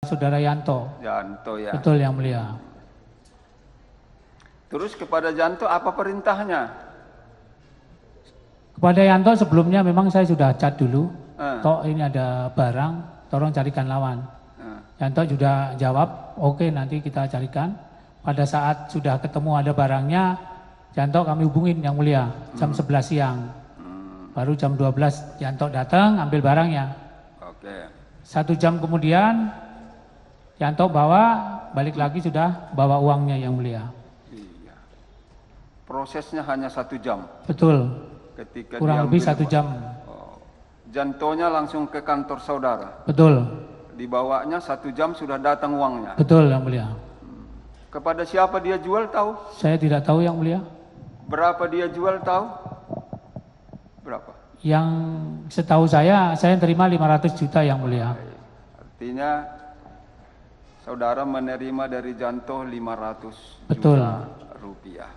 Saudara Yanto. Janto ya. Betul Yang Mulia. Terus kepada Janto apa perintahnya? Kepada Yanto sebelumnya memang saya sudah chat dulu. Tok ini ada barang, tolong carikan lawan. Yanto sudah jawab, oke nanti kita carikan. Pada saat sudah ketemu ada barangnya, Yanto kami hubungin Yang Mulia jam 11 siang. Baru jam 12 Yanto datang ambil barangnya. Oke. 1 jam kemudian Yanto balik lagi sudah bawa uangnya Yang Mulia. Iya. Prosesnya hanya 1 jam. Betul. Ketika kurang lebih 1 jam. Jantonya langsung ke kantor saudara. Betul. Dibawanya 1 jam sudah datang uangnya. Betul Yang Mulia. Kepada siapa dia jual tahu? Saya tidak tahu Yang Mulia. Berapa dia jual tahu? Berapa? Yang setahu saya terima 500 juta Yang Mulia. Artinya saudara menerima dari Janto 500 Betul. juta rupiah.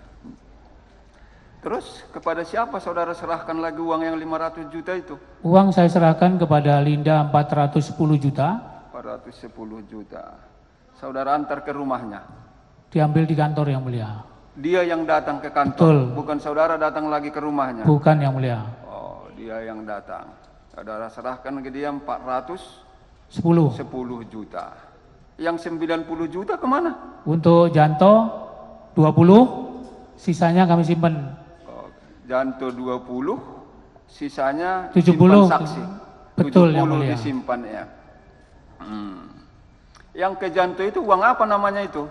Terus kepada siapa saudara serahkan lagi uang yang 500 juta itu? Uang saya serahkan kepada Linda 410 juta. 410 juta. Saudara antar ke rumahnya. Diambil di kantor Yang Mulia. Dia yang datang ke kantor. Betul. Bukan saudara datang lagi ke rumahnya. Bukan Yang Mulia. Oh, dia yang datang. Saudara serahkan ke dia 410 juta. Yang 90 juta kemana? Untuk Janto 20, sisanya kami simpan. Oh, Janto 20, sisanya 70 simpan saksi. Betul 70 Yang Mulia. disimpan ya. Yang ke Janto itu uang apa namanya itu?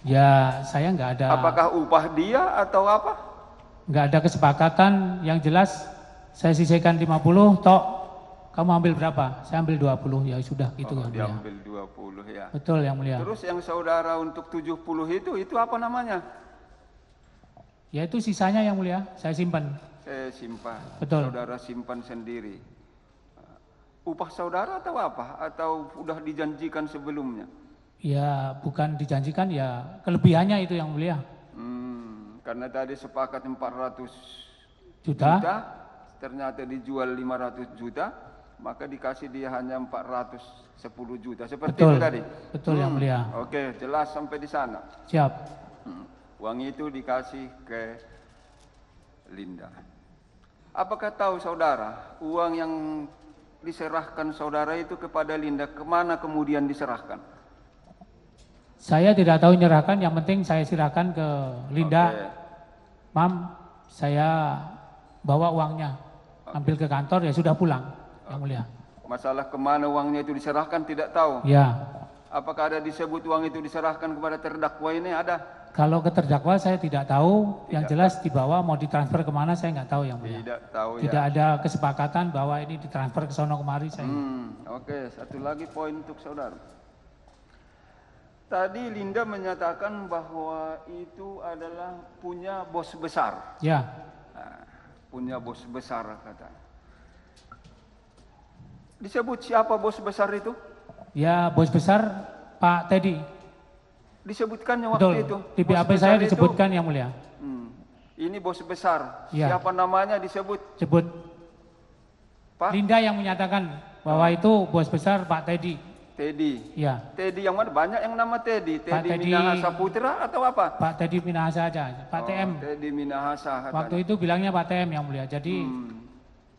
Ya saya nggak ada. Apakah upah dia atau apa? Nggak ada kesepakatan. Yang jelas saya sisihkan 50, tok kamu ambil berapa? Saya ambil 20, ya sudah gitu Yang Mulia. Diambil 20 ya. Betul Yang Mulia. Terus yang saudara untuk 70 itu apa namanya? Ya itu sisanya Yang Mulia, saya simpan. Saya simpan. Betul. Saudara simpan sendiri. Upah saudara atau apa? Atau udah dijanjikan sebelumnya? Ya bukan dijanjikan, ya kelebihannya itu Yang Mulia. Karena tadi sepakat 400 Juta. Ternyata dijual 500 juta, maka dikasih dia hanya 410 juta. Seperti Betul. itu tadi? Betul Yang Mulia. Oke, jelas sampai di sana. Siap. Uang itu dikasih ke Linda. Apakah tahu saudara, uang yang diserahkan saudara itu kepada Linda, kemana kemudian diserahkan? Saya tidak tahu nyerahkan, yang penting saya serahkan ke Linda. Oke. Mam, saya bawa uangnya, ambil ke kantor, ya sudah pulang Yang Mulia. Masalah kemana uangnya itu diserahkan tidak tahu. Ya. Apakah ada disebut uang itu diserahkan kepada terdakwa ini? Ada? Kalau ke terdakwa saya tidak tahu, yang jelas dibawa mau ditransfer kemana saya nggak tahu Yang Mulia. Tidak tahu ya. Tidak ada kesepakatan bahwa ini ditransfer ke sono kemari saya. Oke, satu lagi poin untuk saudara. Tadi Linda menyatakan bahwa itu adalah punya bos besar. Ya. Nah, punya bos besar katanya. Disebut siapa bos besar itu? Ya bos besar Pak Teddy. Disebutkannya Betul. waktu itu. Di BAP saya disebutkan Yang Mulia. Ini bos besar. Ya. Siapa namanya disebut? Sebut. Pak Linda yang menyatakan bahwa itu bos besar Pak Teddy. Teddy. Ya. Teddy yang mana? Banyak yang nama Teddy. Pak Teddy Teddy Minahasa Putra atau apa? Pak Teddy Minahasa aja. Pak TM. Teddy Minahasa. Waktu itu bilangnya Pak TM Yang Mulia. Jadi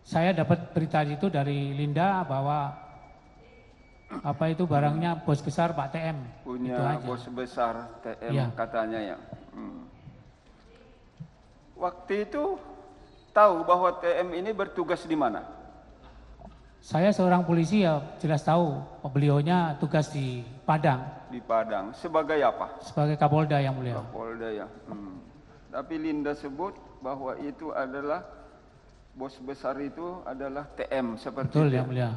saya dapat berita itu dari Linda bahwa apa itu barangnya bos besar Pak TM. Itu Punya aja. bos besar TM Ya. katanya ya. Waktu itu tahu bahwa TM ini bertugas di mana? Saya seorang polisi ya jelas tahu beliaunya tugas di Padang. Di Padang. Sebagai apa? Sebagai Kapolda Yang Mulia. Kapolda ya. Tapi Linda sebut bahwa itu adalah bos besar itu adalah TM seperti Betul itu. Yang Mulia.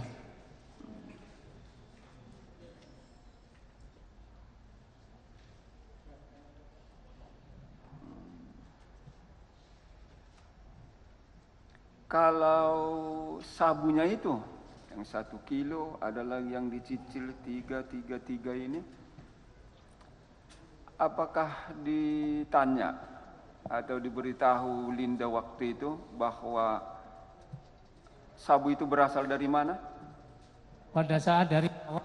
Kalau sabunya itu yang 1 kilo, ada lagi yang dicicil 333 ini, apakah ditanya atau diberitahu Linda waktu itu bahwa sabu itu berasal dari mana? Pada saat dari awal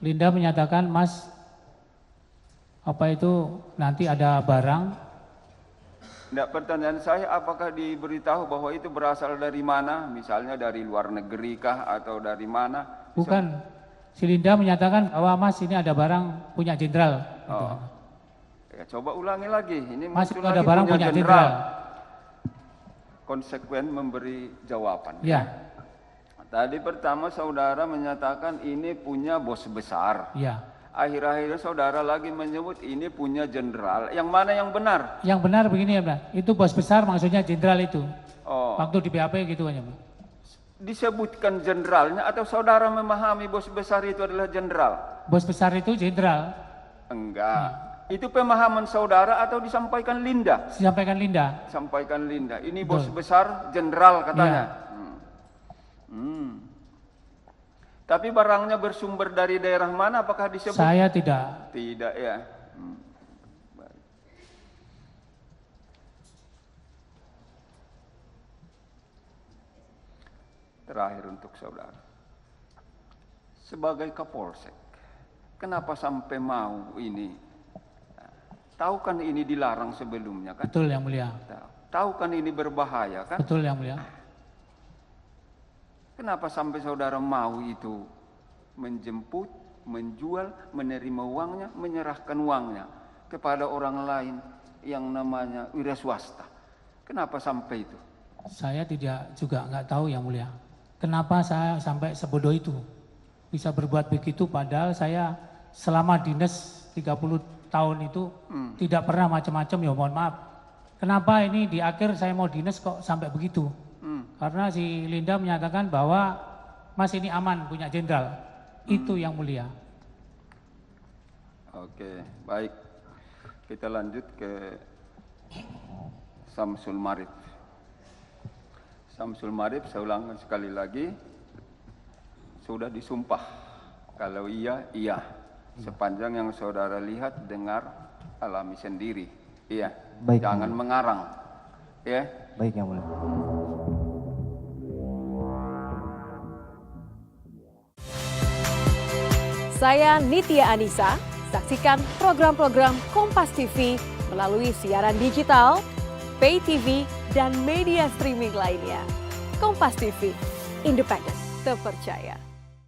Linda menyatakan, Mas, apa itu nanti ada barang. Tidak, pertanyaan saya apakah diberitahu bahwa itu berasal dari mana? Misalnya dari luar negeri kah atau dari mana? Bukan, si Linda menyatakan bahwa Mas ini ada barang punya jenderal. Oh. Ya, coba ulangi lagi. Ini Mas itu muncul ada lagi barang punya jenderal. Konsekuen memberi jawaban. Ya. Tadi pertama saudara menyatakan ini punya bos besar. Ya. Akhir-akhirnya saudara lagi menyebut ini punya jenderal. Yang mana yang benar? Yang benar begini ya, Pak. Itu bos besar maksudnya jenderal itu. Oh. Waktu di BAP gitu aja, Pak. Disebutkan jenderalnya atau saudara memahami bos besar itu adalah jenderal? Bos besar itu jenderal. Enggak. Itu pemahaman saudara atau disampaikan Linda? Disampaikan Linda. Sampaikan Linda. Ini bos besar jenderal katanya. Tapi barangnya bersumber dari daerah mana? Apakah disebut? Saya tidak. Tidak ya. Baik. Terakhir untuk saudara. Sebagai Kapolsek, kenapa sampai mau ini? Tahu kan ini dilarang sebelumnya kan? Betul yang mulia. Tahu kan ini berbahaya kan? Betul yang mulia. Kenapa sampai saudara mau itu menjemput, menjual, menerima uangnya, menyerahkan uangnya kepada orang lain yang namanya wira swasta? Kenapa sampai itu? Saya tidak juga nggak tahu yang mulia. Kenapa saya sampai sebodoh itu bisa berbuat begitu padahal saya selama dinas 30 tahun itu tidak pernah macam-macam, ya mohon maaf. Kenapa ini di akhir saya mau dinas kok sampai begitu? Karena si Linda menyatakan bahwa Mas ini aman punya jenderal. Itu yang mulia. Oke, baik. Kita lanjut ke Samsul Marif. Samsul Marif, saya ulangi sekali lagi. Sudah disumpah. Kalau iya, iya. Sepanjang yang saudara lihat, dengar, alami sendiri. Iya. Baik, jangan mengarang. Ya. Baik yang mulia. Saya Nitya Anissa, saksikan program-program Kompas TV melalui siaran digital, pay TV, dan media streaming lainnya. Kompas TV, independen, terpercaya.